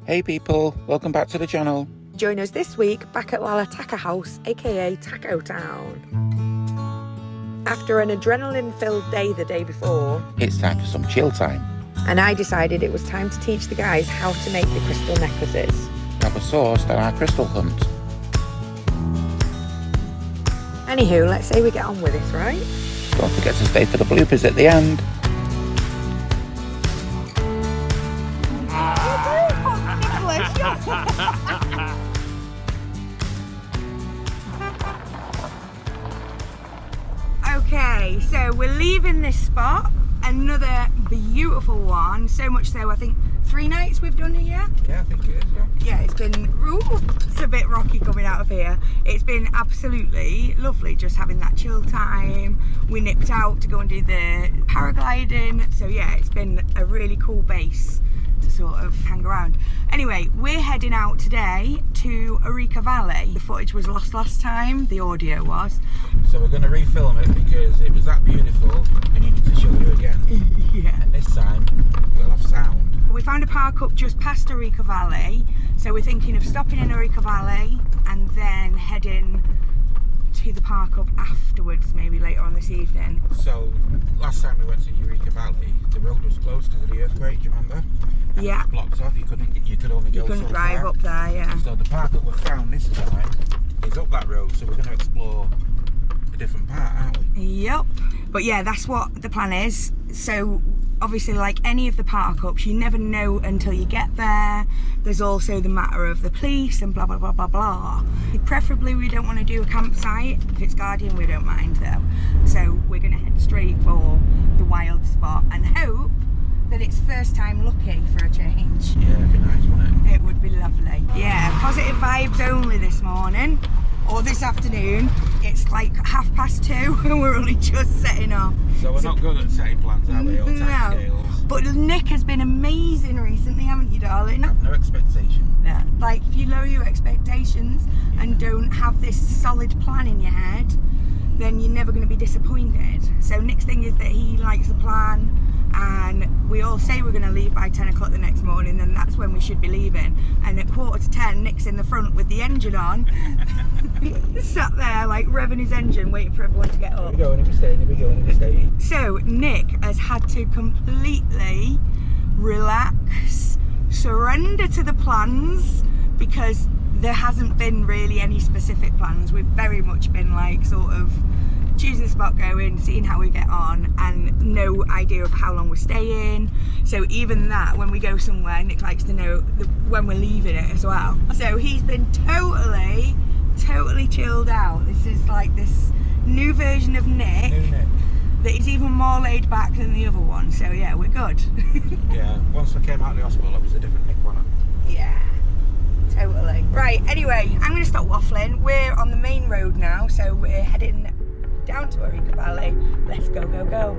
Hey people, welcome back to the channel. Join us this week back at Lalla Takerkoust, aka Taco Town. After an adrenaline-filled day the day before, It's time for some chill time. and I decided it was time to teach the guys how to make the crystal necklaces. Have a sourced on our crystal hunt. Anywho, let's say we get on with this, right? Don't forget to stay for the bloopers at the end. Okay, so we're leaving this spot. Another beautiful one. So much so, I think 3 nights we've done here. Yeah, I think it is, yeah. Yeah, it's been, it's a bit rocky coming out of here. It's been absolutely lovely just having that chill time. We nipped out to go and do the paragliding. So yeah, it's been a really cool base to sort of hang around. Anyway, we're heading out today to Ourika Valley. The footage was lost last time, the audio was. So we're going to refilm it because it was that beautiful, we needed to show you again. Yeah. And this time, we'll have sound. We found a park up just past Ourika Valley, so we're thinking of stopping in Ourika Valley and then heading to the park up afterwards, maybe later on this evening. So, last time we went to Ourika Valley, the road was closed because of the earthquake, do you remember? Yeah. It was blocked off, you could only go You couldn't so drive far. up there, yeah. So the park that we found this time is up that road, so we're going to explore a different part, aren't we? Yep. But yeah, that's what the plan is. So obviously, like any of the park ups, you never know until you get there. There's also the matter of the police and blah blah blah blah blah. Preferably we don't want to do a campsite. If it's Guardian, we don't mind though. So we're gonna head straight for the wild spot and hope that it's first time lucky for a change. Yeah, it'd be nice, wouldn't it? It would be lovely. Yeah, positive vibes only this morning. Or this afternoon. It's like 2:30 and we're only just setting off. So we're not good at setting plans, are we? Or time scales. But Nick has been amazing recently, haven't you, darling? Have no expectation. Yeah. Like, if you lower your expectations and don't have this solid plan in your head, then you're never going to be disappointed. So Nick's thing is that he likes the plan, and we all say we're going to leave by 10 o'clock the next morning, then that's when we should be leaving. And at 9:45, Nick's in the front with the engine on, sat there like revving his engine, waiting for everyone to get up. Here we go, and we're staying, here we go, and we're staying. So Nick has had to completely relax, surrender to the plans, because there hasn't been really any specific plans. We've very much been like sort of choosing a spot, going, seeing how we get on, and no idea of how long we're staying. So even that, when we go somewhere, Nick likes to know when we're leaving it as well. So he's been totally chilled out. This is like this new version of Nick. New Nick. That is even more laid back than the other one. So yeah, we're good. Yeah, once I came out of the hospital, it was a different Nick, wasn't it? Yeah, totally. Right, anyway, I'm going to stop waffling. We're on the main road now, so we're heading down to Ourika Valley. Let's go, go, go.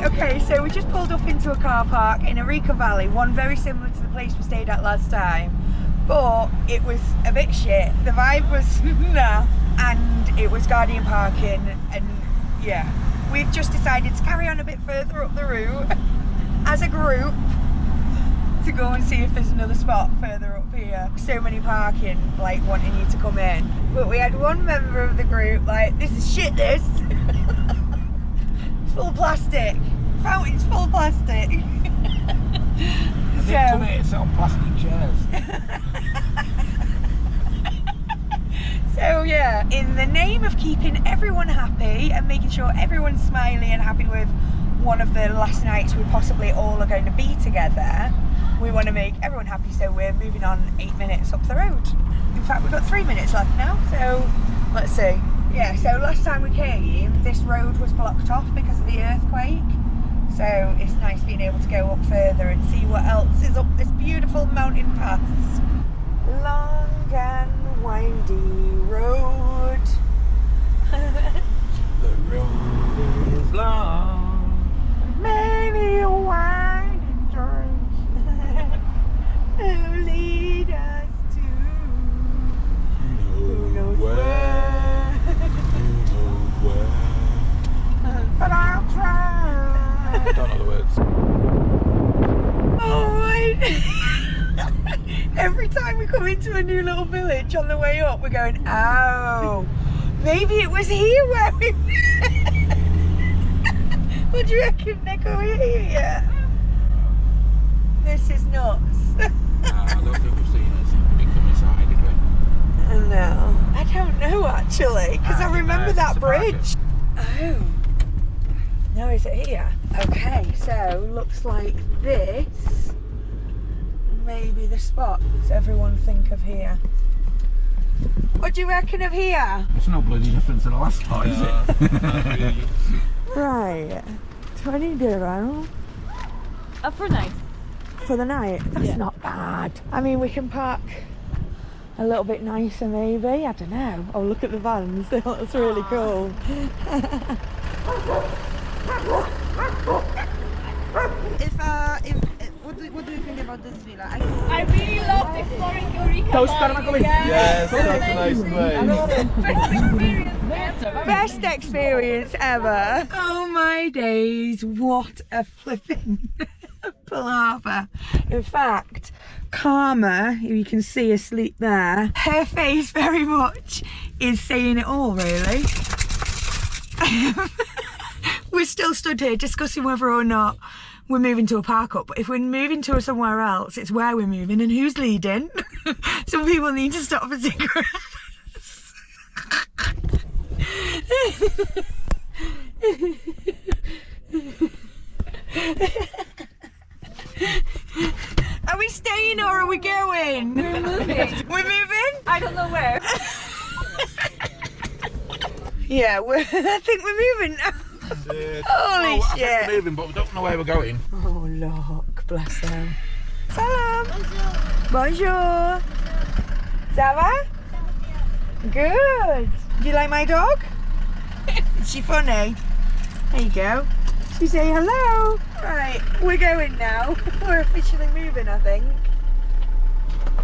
Okay, so we just pulled up into a car park in Ourika Valley, one very similar to the place we stayed at last time, but it was a bit shit. The vibe was naff, and it was Guardian parking, and yeah, we've just decided to carry on a bit further up the route as a group to go and see if there's another spot further up here. So many parking, like, wanting you to come in, but we had one member of the group like, this is shit, this. It's full of plastic. Fountain's full of plastic. So it's on plastic chairs. So yeah, in the name of keeping everyone happy and making sure everyone's smiling and happy with one of the last nights we possibly all are going to be together, we want to make everyone happy, so we're moving on 8 minutes up the road. In fact, we've got 3 minutes left now, so let's see. Yeah, so last time we came, this road was blocked off because of the earthquake. So it's nice being able to go up further and see what else is up this beautiful mountain pass. Long and windy road. The road is long. Many a winding journey will lead us to who knows where. Who knows where? But I'll try. I don't know the words. Oh my! Every time we come into a new little village on the way up, we're going, oh, maybe it was here where we. What do you reckon, Nick? Are we here yet? This is nuts. I don't think we've seen us big countryside, did we? No, I don't know actually, because I remember that bridge. Oh, no, is it here? Okay, so looks like this may be the spot. What's everyone think of here? What do you reckon of here? It's no bloody difference to the last time, is it? Not really. Right, 20 dirham For night. for the night. That's Yeah. not bad. I mean, we can park a little bit nicer maybe, I don't know. Oh, look at the vans, that's really cool. What do you think about this villa? I really loved exploring Ourika Valley. Yes, that's a nice place. Best experience Best experience ever. ever. Oh my days, what a flipping palaver. In fact, Karma, who you can see asleep there, her face very much is saying it all, really. We're still stood here discussing whether or not we're moving to a park up, but if we're moving to somewhere else, it's where we're moving and who's leading. Some people need to stop for cigarettes. Are we staying or are we going? We're moving. We're moving? I don't know where. Yeah, I think we're moving now. Holy I think shit. we're moving, but we don't know where we're going. Oh look, bless them. Salam. Bonjour. Ça va? Good. Do you like my dog? Is she funny? There you go. She say hello. Right, we're going now. We're officially moving, I think.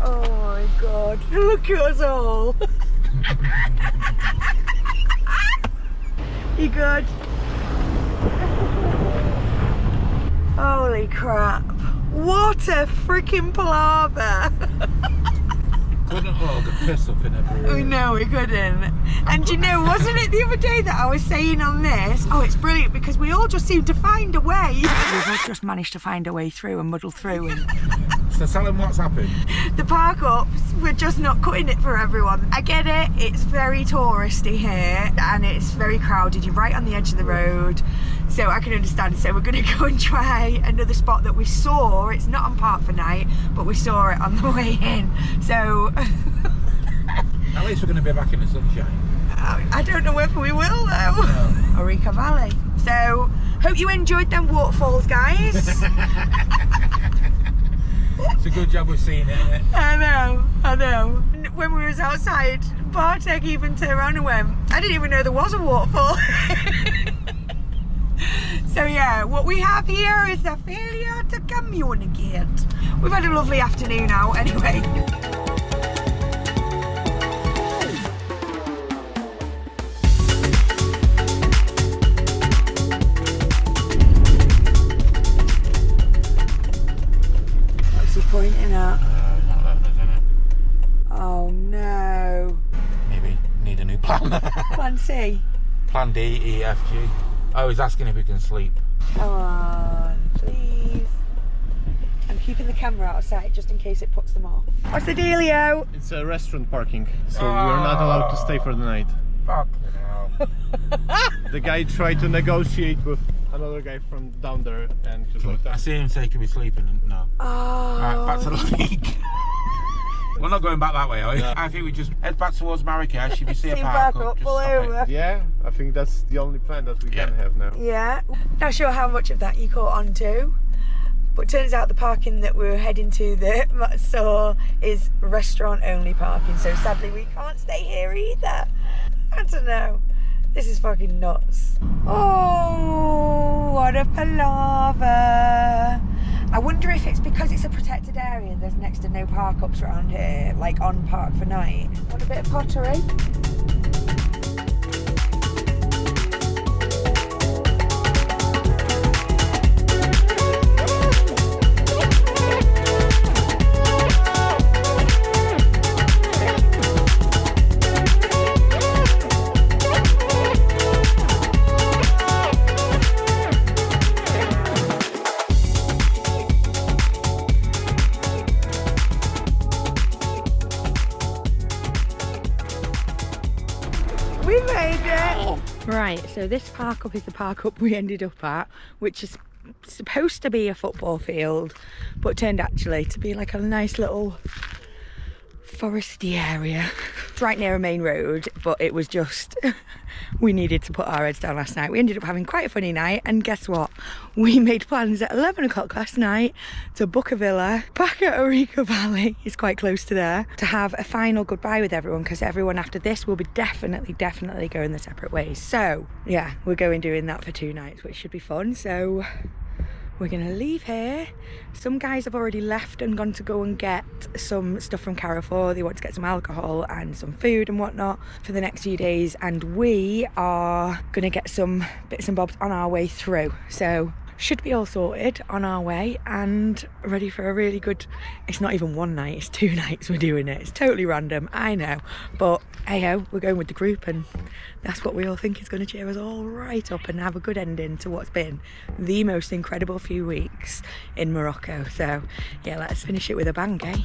Oh my god. Look at us all. You good? Holy crap. What a freaking palaver. Couldn't all get pissed up in every room. No, we couldn't. And you know, wasn't it the other day that I was saying on this, oh, it's brilliant because we all just seem to find a way. We've all just managed to find a way through and muddle through. And So tell them what's happened. the park ups, we're just not cutting it for everyone. I get it, it's very touristy here and it's very crowded. You're right on the edge of the road. So I can understand. So we're going to go and try another spot that we saw. It's not on park for night, but we saw it on the way in. So At least we're going to be back in the sunshine. I don't know whether we will though. Ourika Valley. So hope you enjoyed them waterfalls, guys. It's a good job we've seen it, isn't it? I know. When we was outside, Bartek even turned around and went, I didn't even know there was a waterfall. So yeah, what we have here is a failure to communicate. We've had a lovely afternoon out anyway. What's he pointing at? Not letting us in it. Oh no. Maybe need a new plan. Plan C. Plan D, E, F, G. Oh, he's asking if we can sleep. Come on, please. I'm keeping the camera out of sight just in case it puts them off. What's the dealio? It's a restaurant parking, so we are not allowed to stay for the night. Fuck you know. The guy tried to negotiate with another guy from down there, and he was like, I see him say, can we sleep? And no. Oh. Right, back to the lake. We're not going back that way, are we? No. I think we just head back towards Marrakesh. If you see a See park park up, up, just pull stop it. over. Yeah, I think that's the only plan that we can have now. Yeah. Not sure how much of that you caught on to, but turns out the parking that we're heading to that Matt saw is restaurant only parking, so sadly we can't stay here either. I don't know. This is fucking nuts. Oh, what a palaver. I wonder if it's because it's a protected area, there's next to no park ups around here, like on park for night. Want a bit of pottery? We made it! Right, so this park up is the park up we ended up at, which is supposed to be a football field, but turned actually to be like a nice little foresty area. It's right near a main road, but it was just, we needed to put our heads down last night. We ended up having quite a funny night, and guess what? We made plans at 11 o'clock last night to book a villa back at Ourika Valley, it's quite close to there, to have a final goodbye with everyone, because everyone after this will be definitely going their separate ways. So yeah, we're doing that for 2 nights, which should be fun. So we're gonna leave here. Some guys have already left and gone to go and get some stuff from Carrefour. They want to get some alcohol and some food and whatnot for the next few days, and we are gonna get some bits and bobs on our way through. So should be all sorted on our way and ready for a really good, it's not even 1 night, it's 2 nights we're doing it. It's totally random, I know, but hey ho, we're going with the group, and that's what we all think is going to cheer us all right up and have a good ending to what's been the most incredible few weeks in Morocco. So yeah, let's finish it with a bang, eh?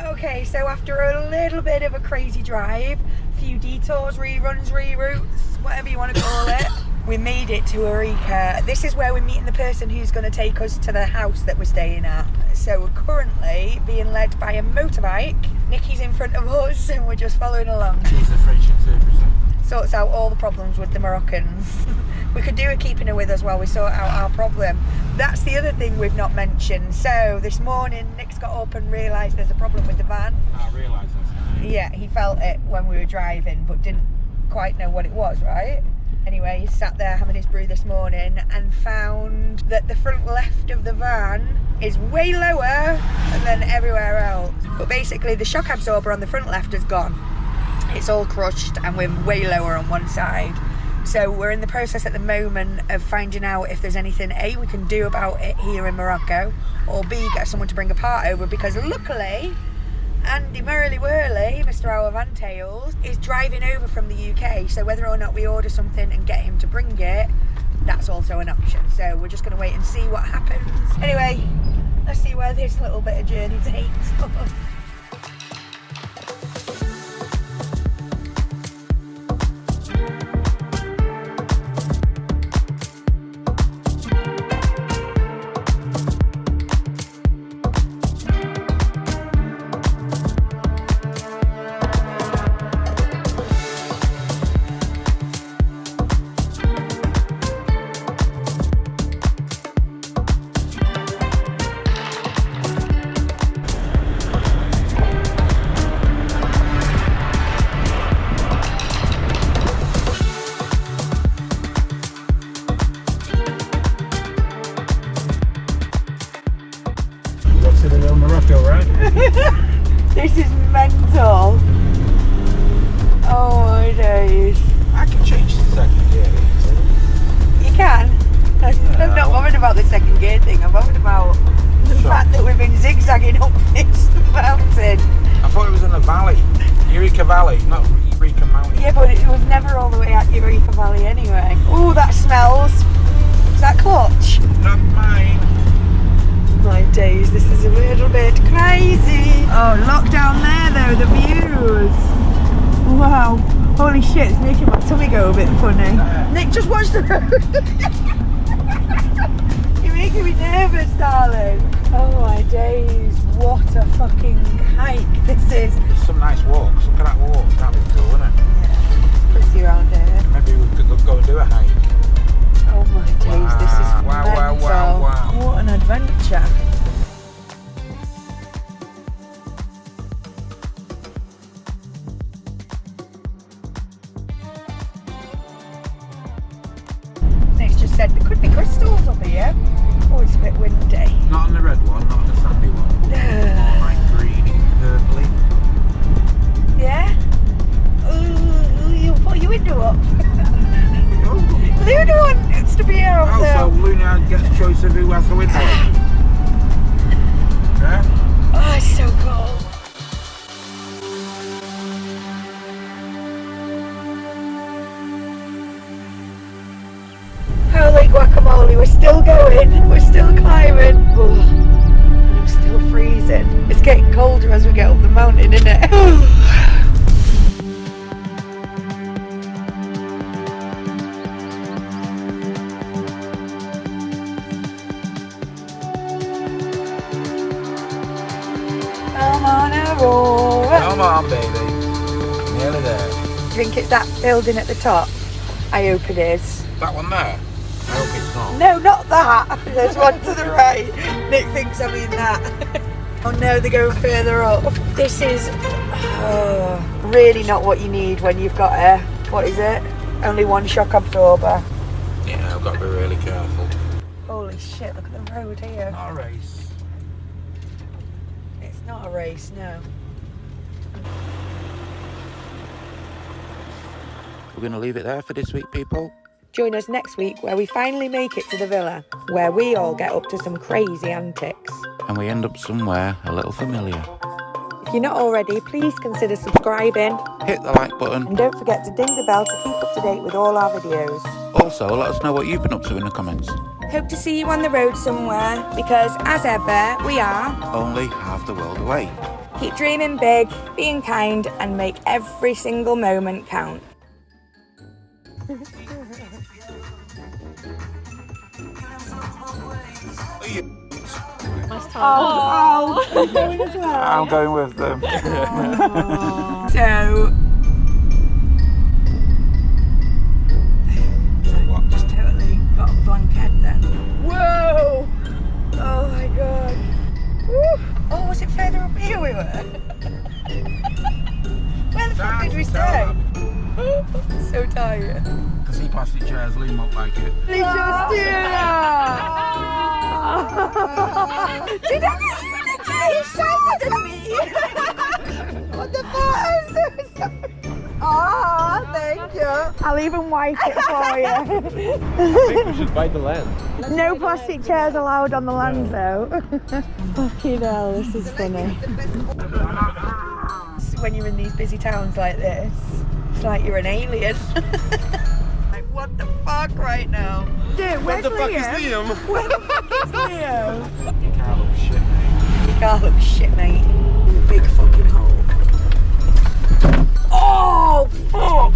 Okay, so after a little bit of a crazy drive, a few detours, reruns, reroutes, whatever you want to call it, we made it to Ourika. This is where we're meeting the person who's going to take us to the house that we're staying at. So we're currently being led by a motorbike. Nikki's in front of us and we're just following along. She's a French interpreter. Sorts out all the problems with the Moroccans. We could do a keeping her with us while we sort out our problem. That's the other thing we've not mentioned. So this morning Nick's got up and realised there's a problem with the van. I realised that. Yeah, he felt it when we were driving but didn't quite know what it was, right? Anyway, he sat there having his brew this morning and found that the front left of the van is way lower than everywhere else. But basically the shock absorber on the front left has gone. It's all crushed and we're way lower on one side. So we're in the process at the moment of finding out if there's anything A, we can do about it here in Morocco, or B, get someone to bring a part over, because luckily Andy Merrily Whirly, Mr. Our Van Tails, is driving over from the UK, so whether or not we order something and get him to bring it, that's also an option. So we're just going to wait and see what happens. Anyway, let's see where this little bit of journey takes us. Morocco, right? This is mental. Oh my days. I can change to second gear easily. You can. I'm not bothered about the second gear thing. I'm bothered about the fact that we've been zigzagging up this mountain. I thought it was in a valley. Ourika Valley, not Ourika Mountain. Yeah, but it was never all the way at Ourika Valley anyway. Ooh, that smells. Is that clutch? Not mine. My days, this is a little bit crazy. Oh, look down there though, the views. Wow. Holy shit, it's making my tummy go a bit funny. Nick, just watch the road. You're making me nervous, darling. Oh my days, what a fucking hike this is. There's some nice walks. Look at that walk. That'd be cool, wouldn't it? Yeah, pretty around here. Maybe we could go and do a hike. Oh my days, this is Wow, wow, mental. wow, wow. What an adventure. Nick's just said there could be crystals up here. Oh, it's a bit windy. Not on the red one, not on the sandy one. More like greeny, purpley. Yeah? Ooh, you put your window up. Luna wants to be out Oh, there. so Luna gets choice of who has the window. Yeah? Oh, it's so cold. Holy guacamole, we're still going, we're still climbing. Oh, and I'm still freezing. It's getting colder as we get up the mountain, isn't it? Come on, Aurora. Come on, baby. Nearly there. Do you think it's that building at the top? I hope it is. That one there? I hope it's not. No, not that. There's one to the right. Nick thinks I mean that. Oh no, they're going further up. This is really not what you need when you've got a, what is it? Only one shock absorber. Yeah, I've got to be really careful. Holy shit, look at the road here. Not a race. It's not a race, no. We're going to leave it there for this week, people. Join us next week where we finally make it to the villa, where we all get up to some crazy antics. And we end up somewhere a little familiar. If you're not already, please consider subscribing. Hit the like button. And don't forget to ding the bell to keep up to date with all our videos. Also, let us know what you've been up to in the comments. Hope to see you on the road somewhere, because as ever, we are. Only half the world away. Keep dreaming big, being kind, and make every single moment count. I'm going with them. So, What? just totally got a blank head then. Whoa! Oh my god. Woo. Oh, was it further up here we were? Where the fuck did we stay? So tired. Because see plastic chairs, Liam won't like it. They just did. Did I get you, Nicky? You shouted at me. What the fuck? I'm so sorry. Oh, thank you. I'll even wipe it for you. I think we should buy the land. No plastic chairs allowed on the land though. Fucking hell, this is funny. When you're in these busy towns like this, it's like you're an alien. Like, what the fuck right now? Dude, where's What the fuck is Liam? Liam? Where the fuck is Liam? Your car looks shit, mate. Your car looks shit, mate. Big fucking hole. Oh, fuck!